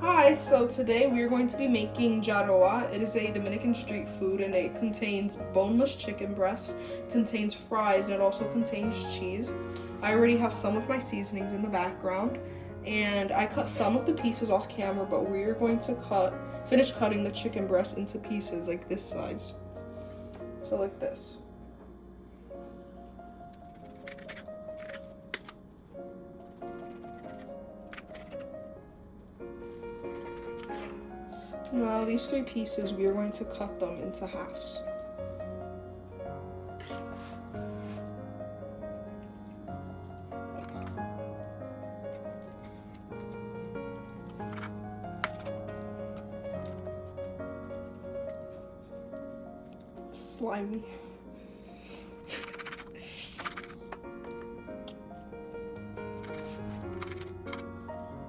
Hi, so today we are going to be making Yaroa. It is a Dominican street food and it contains boneless chicken breast, contains fries, and it also contains cheese. I already have some of my seasonings in the background and I cut some of the pieces off camera, but we are going to finish cutting the chicken breast into pieces like this size. So like this. Now these 3 pieces, we are going to cut them into halves. Slimy.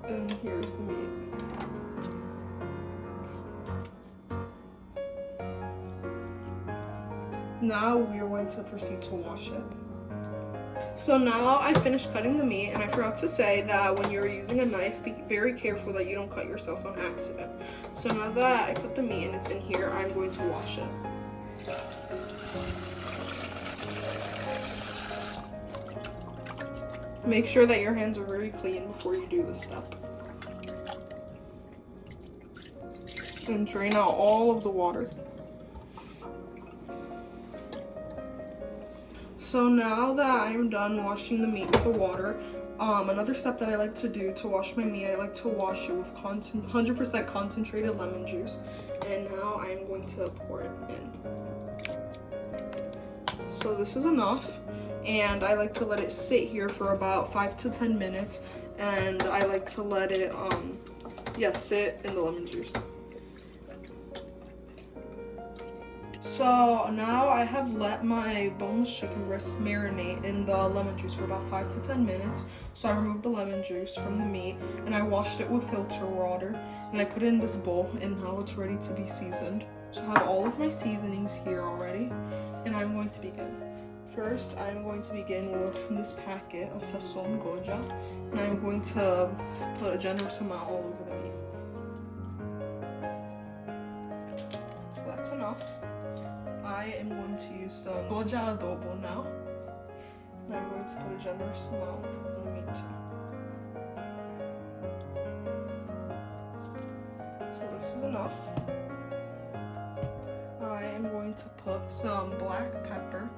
And here's the meat. Now we are going to proceed to wash it. So now I finished cutting the meat, and I forgot to say that when you're using a knife, be very careful that you don't cut yourself on accident. So now that I cut the meat and it's in here, I'm going to wash it. Make sure that your hands are very clean before you do this step. And drain out all of the water. So now that I'm done washing the meat with the water, another step that I like to do to wash my meat, I like to wash it with 100% concentrated lemon juice. And now I'm going to pour it in. So this is enough, and I like to let it sit here for about 5 to 10 minutes, and I like to let it, sit in the lemon juice. So now I have let my boneless chicken breast marinate in the lemon juice for about 5 to 10 minutes. So I removed the lemon juice from the meat and I washed it with filter water and I put it in this bowl, and now it's ready to be seasoned. So I have all of my seasonings here already, and I'm going to begin. First, I'm going to begin with this packet of Sazon Goja, and I'm going to put a generous amount all over the meat. So that's enough. I am going to use some Goja adobo now, and I'm going to put a generous amount on the meat too. So this is enough. I am going to put some black pepper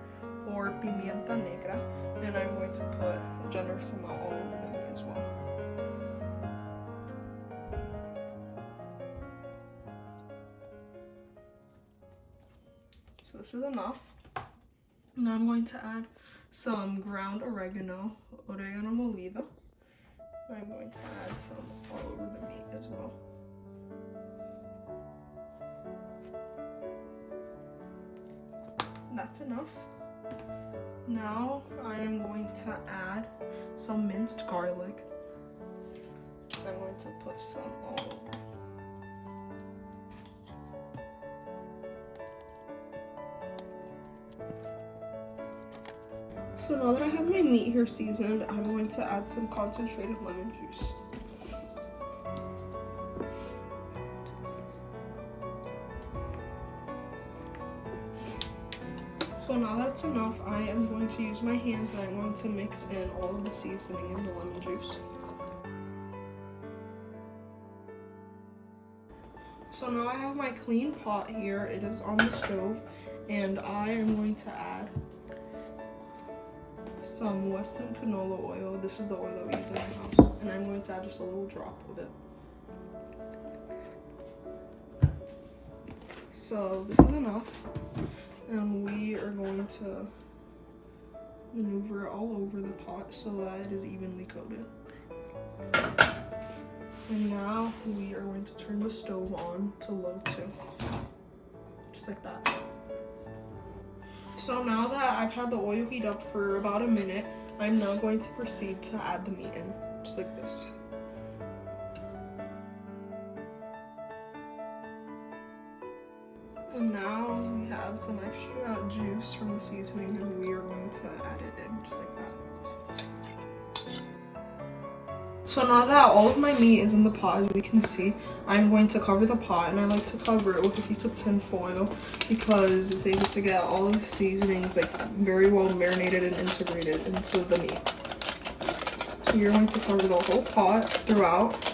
or pimienta negra, and I'm going to put a generous amount all over the meat as well. So this is enough. Now I'm going to add some ground oregano molido. I'm going to add some all over the meat as well. That's enough. Now I am going to add some minced garlic. I'm going to put some all over. So now that I have my meat here seasoned, I'm going to add some concentrated lemon juice. So now that's enough, I am going to use my hands and I'm going to mix in all of the seasoning in the lemon juice. So now I have my clean pot here, it is on the stove, and I am going to add some Western canola oil. This is the oil that we use in our house, and I'm going to add just a little drop of it. So this is enough, and we are going to maneuver it all over the pot so that it is evenly coated. And now we are going to turn the stove on to low too, just like that. So now that I've had the oil heat up for about a minute, I'm now going to proceed to add the meat in, just like this. And now we have some extra juice from the seasoning, and we are going to add it in, just like that. So now that all of my meat is in the pot, as we can see, I'm going to cover the pot, and I like to cover it with a piece of tin foil because it's able to get all of the seasonings like very well marinated and integrated into the meat. So you're going to cover the whole pot throughout.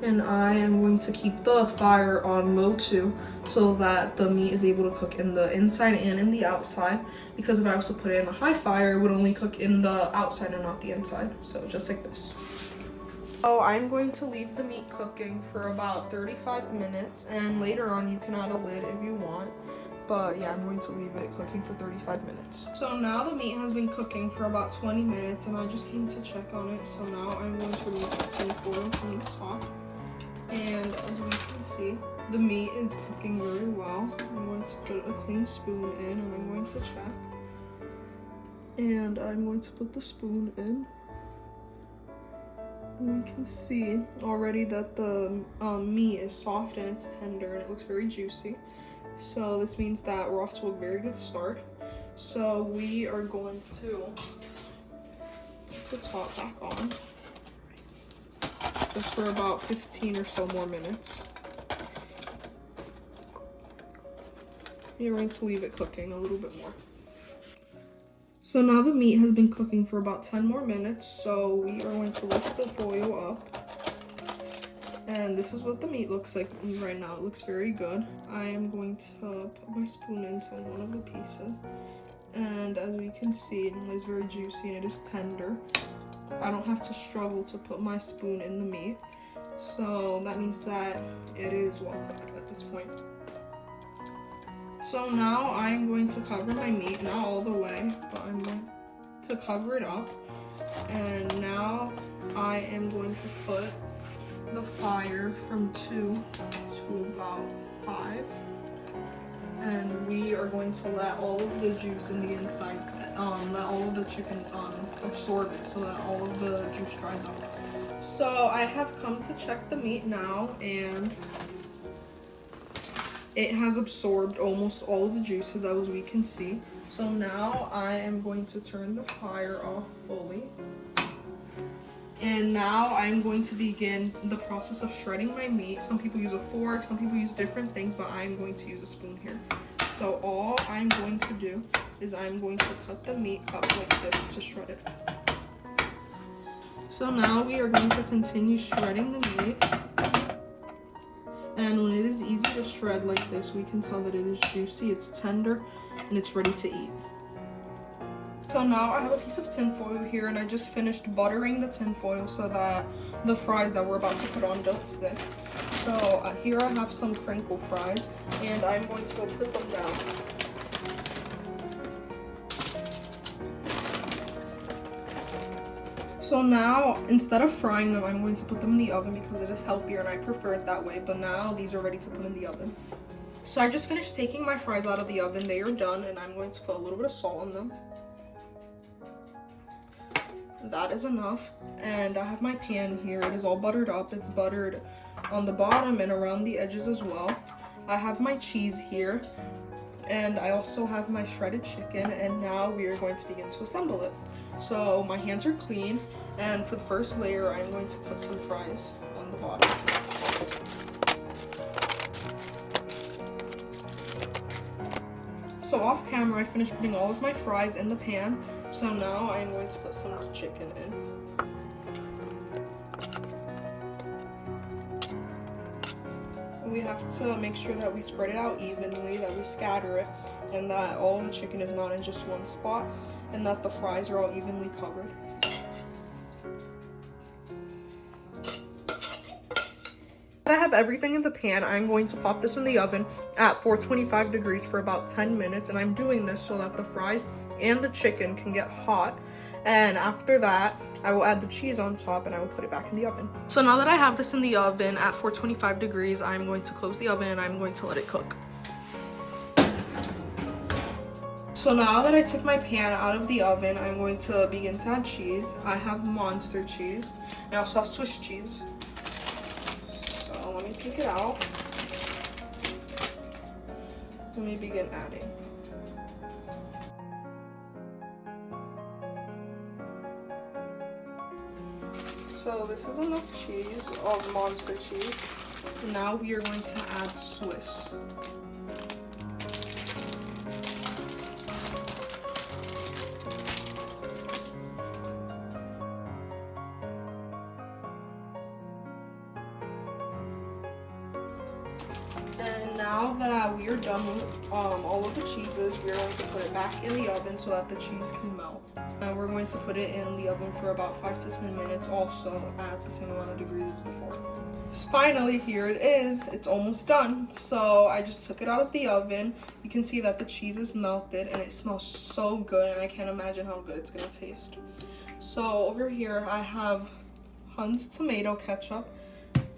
And I am going to keep the fire on low too, so that the meat is able to cook in the inside and in the outside, because if I was to put it in a high fire, it would only cook in the outside and not the inside. So just like this. So I'm going to leave the meat cooking for about 35 minutes, and later on you can add a lid if you want. But yeah, I'm going to leave it cooking for 35 minutes. So now the meat has been cooking for about 20 minutes, and I just came to check on it. So now I'm going to remove the tin foil from the top. And as we can see, the meat is cooking very well. I'm going to put a clean spoon in, and I'm going to check. And I'm going to put the spoon in. And we can see already that the meat is soft and it's tender and it looks very juicy. So this means that we're off to a very good start. So we are going to put the top back on. Just for about 15 or so more minutes. You're going to leave it cooking a little bit more. So now the meat has been cooking for about 10 more minutes, so we are going to lift the foil up. And this is what the meat looks like right now. It looks very good. I am going to put my spoon into one of the pieces. And as we can see, it is very juicy and it is tender. I don't have to struggle to put my spoon in the meat. So that means that it is well cooked at this point. So now I'm going to cover my meat, not all the way, but I'm going to cover it up. And now I am going to put the fire from 2 to about 5. And we are going to let all of the juice in the inside, let all of the chicken absorb it so that all of the juice dries out. So I have come to check the meat now, and it has absorbed almost all of the juices, as we can see. So now I am going to turn the fire off fully. And now I'm going to begin the process of shredding my meat. Some people use a fork, some people use different things, but I'm going to use a spoon here. So all I'm going to do is I'm going to cut the meat up like this to shred it. So now we are going to continue shredding the meat. And when it is easy to shred like this, we can tell that it is juicy, it's tender, and it's ready to eat. So now I have a piece of tin foil here, and I just finished buttering the tin foil so that the fries that we're about to put on don't stick. So here I have some crinkle fries, and I'm going to go put them down. So now, instead of frying them, I'm going to put them in the oven because it is healthier and I prefer it that way. But now these are ready to put in the oven. So I just finished taking my fries out of the oven. They are done, and I'm going to put a little bit of salt on them. That is enough. And I have my pan here. It is all buttered up. It's buttered on the bottom and around the edges as well. I have my cheese here. And I also have my shredded chicken, and now we are going to begin to assemble it. So my hands are clean, and for the first layer, I'm going to put some fries on the bottom. So off camera, I finished putting all of my fries in the pan, so now I'm going to put some chicken in. We have to make sure that we spread it out evenly, that we scatter it, and that all the chicken is not in just one spot, and that the fries are all evenly covered. I have everything in the pan. I'm going to pop this in the oven at 425 degrees for about 10 minutes, and I'm doing this so that the fries and the chicken can get hot. And after that, I will add the cheese on top and I will put it back in the oven. So now that I have this in the oven at 425 degrees, I'm going to close the oven and I'm going to let it cook. So now that I took my pan out of the oven, I'm going to begin to add cheese. I have Monster cheese. I also have Swiss cheese. So let me take it out. Let me begin adding. So this is enough cheese, of monster cheese. Now we are going to add Swiss. And now that we are done with all of the cheeses, we are going to put it back in the oven so that the cheese can melt. And we're going to put it in the oven for about 5 to 10 minutes, also at the same amount of degrees as before. So finally, here it is. It's almost done. So I just took it out of the oven. You can see that the cheese is melted and it smells so good, and I can't imagine how good it's gonna taste. So over here I have Hunt's tomato ketchup,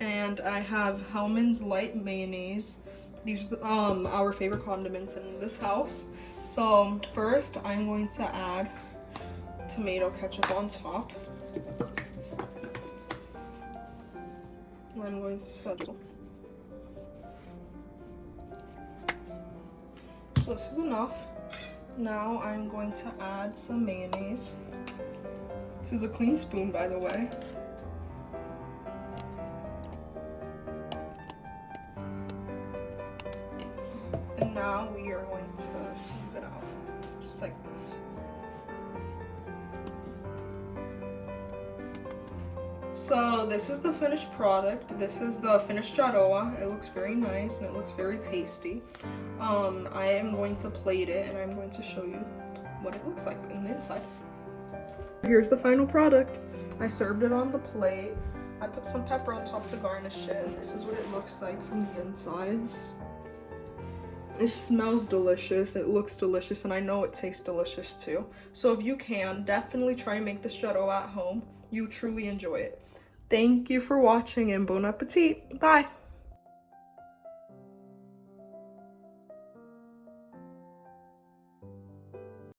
and I have Hellmann's light mayonnaise. These are our favorite condiments in this house. So first I'm going to add tomato ketchup on top. I'm going to so this is enough. Now I'm going to add some mayonnaise. This is a clean spoon, by the way. And now we are going to smooth it out, just like this. So this is the finished product. This is the finished Yaroa. It looks very nice and it looks very tasty. I am going to plate it and I'm going to show you what it looks like in the inside. Here's the final product. I served it on the plate. I put some pepper on top to garnish it, and this is what it looks like from the insides. It smells delicious, it looks delicious, and I know it tastes delicious too. So if you can, definitely try and make this Yaroa at home. You truly enjoy it. Thank you for watching and bon appetit. Bye.